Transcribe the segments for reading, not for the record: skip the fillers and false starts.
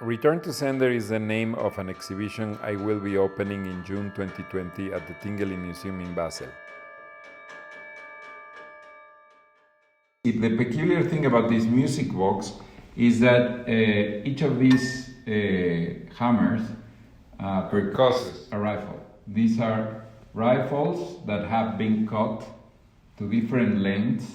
Return to Sender is the name of an exhibition I will be opening in June 2020 at the Tinguely Museum in Basel. The peculiar thing about this music box is that each of these hammers percusses a rifle. These are rifles that have been cut to different lengths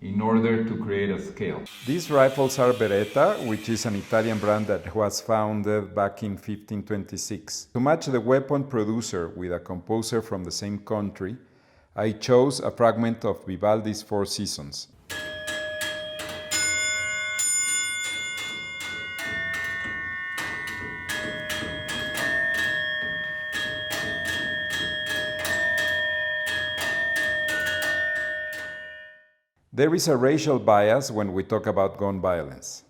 in order to create a scale. These rifles are Beretta, which is an Italian brand that was founded back in 1526. To match the weapon producer with a composer from the same country, I chose a fragment of Vivaldi's Four Seasons. There is a racial bias when we talk about gun violence.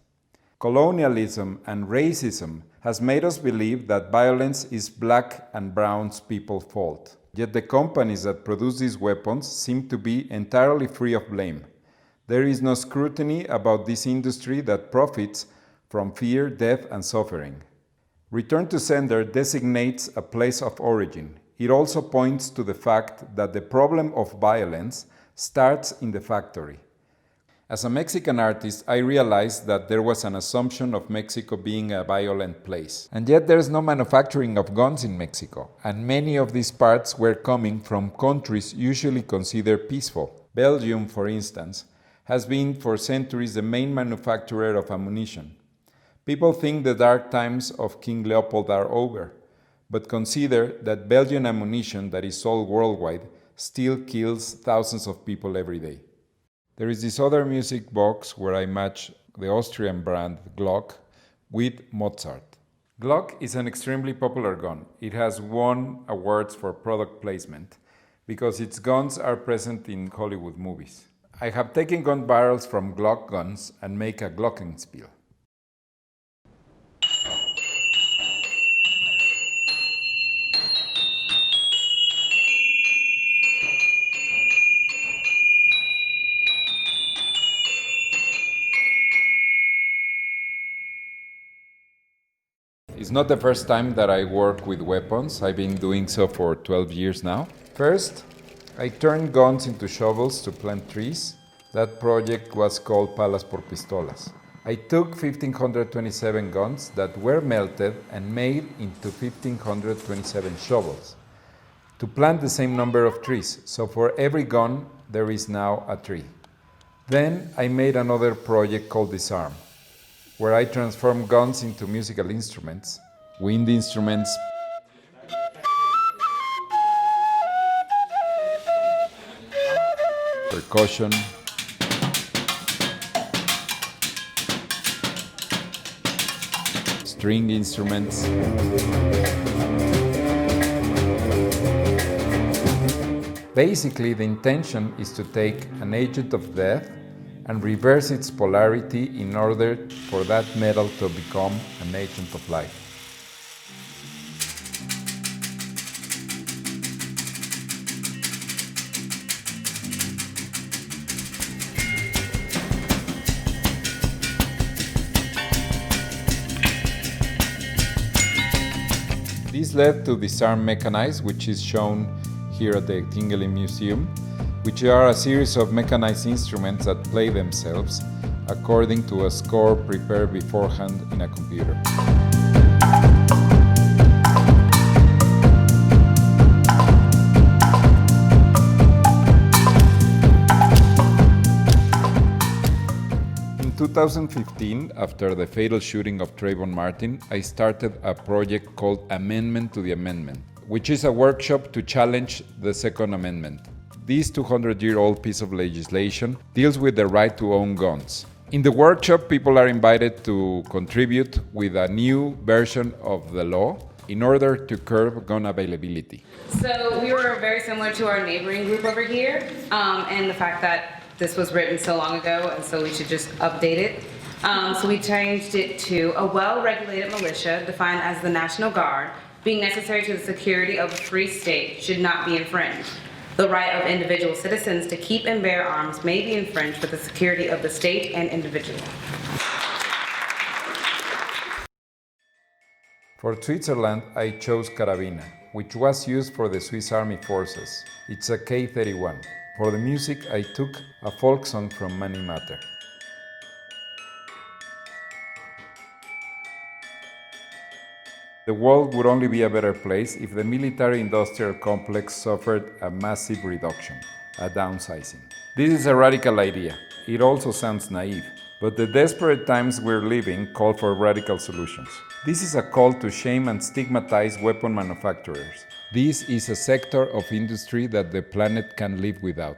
Colonialism and racism has made us believe that violence is black and brown people's fault. Yet the companies that produce these weapons seem to be entirely free of blame. There is no scrutiny about this industry that profits from fear, death, and suffering. Return to Sender designates a place of origin. It also points to the fact that the problem of violence starts in the factory. As a Mexican artist, I realized that there was an assumption of Mexico being a violent place. And yet there's no manufacturing of guns in Mexico, and many of these parts were coming from countries usually considered peaceful. Belgium, for instance, has been for centuries the main manufacturer of ammunition. People think the dark times of King Leopold are over, but consider that Belgian ammunition that is sold worldwide still kills thousands of people every day. There is this other music box where I match the Austrian brand Glock with Mozart. Glock is an extremely popular gun. It has won awards for product placement because its guns are present in Hollywood movies. I have taken gun barrels from Glock guns and make a glockenspiel. It's not the first time that I work with weapons. I've been doing so for 12 years now. First, I turned guns into shovels to plant trees. That project was called Palas por Pistolas. I took 1,527 guns that were melted and made into 1,527 shovels to plant the same number of trees. So for every gun, there is now a tree. Then I made another project called Disarm, where I transform guns into musical instruments, wind instruments, percussion, string instruments. Basically, the intention is to take an agent of death and reverse its polarity in order for that metal to become an agent of life. This led to Disarm Mechanized, which is shown here at the Tinguely Museum, which are a series of mechanized instruments that play themselves according to a score prepared beforehand in a computer. In 2015, after the fatal shooting of Trayvon Martin, I started a project called Amendment to the Amendment, which is a workshop to challenge the Second Amendment. This 200-year-old piece of legislation deals with the right to own guns. In the workshop, people are invited to contribute with a new version of the law in order to curb gun availability. So we were very similar to our neighboring group over here, and the fact that this was written so long ago, and so we should just update it. So we changed it to a well-regulated militia defined as the National Guard, being necessary to the security of a free state, should not be infringed. The right of individual citizens to keep and bear arms may be infringed for the security of the state and individual. For Switzerland, I chose Carabina, which was used for the Swiss Army Forces. It's a K31. For the music, I took a folk song from Mani Mater. The world would only be a better place if the military-industrial complex suffered a massive reduction, a downsizing. This is a radical idea. It also sounds naive, but the desperate times we're living call for radical solutions. This is a call to shame and stigmatize weapon manufacturers. This is a sector of industry that the planet can live without.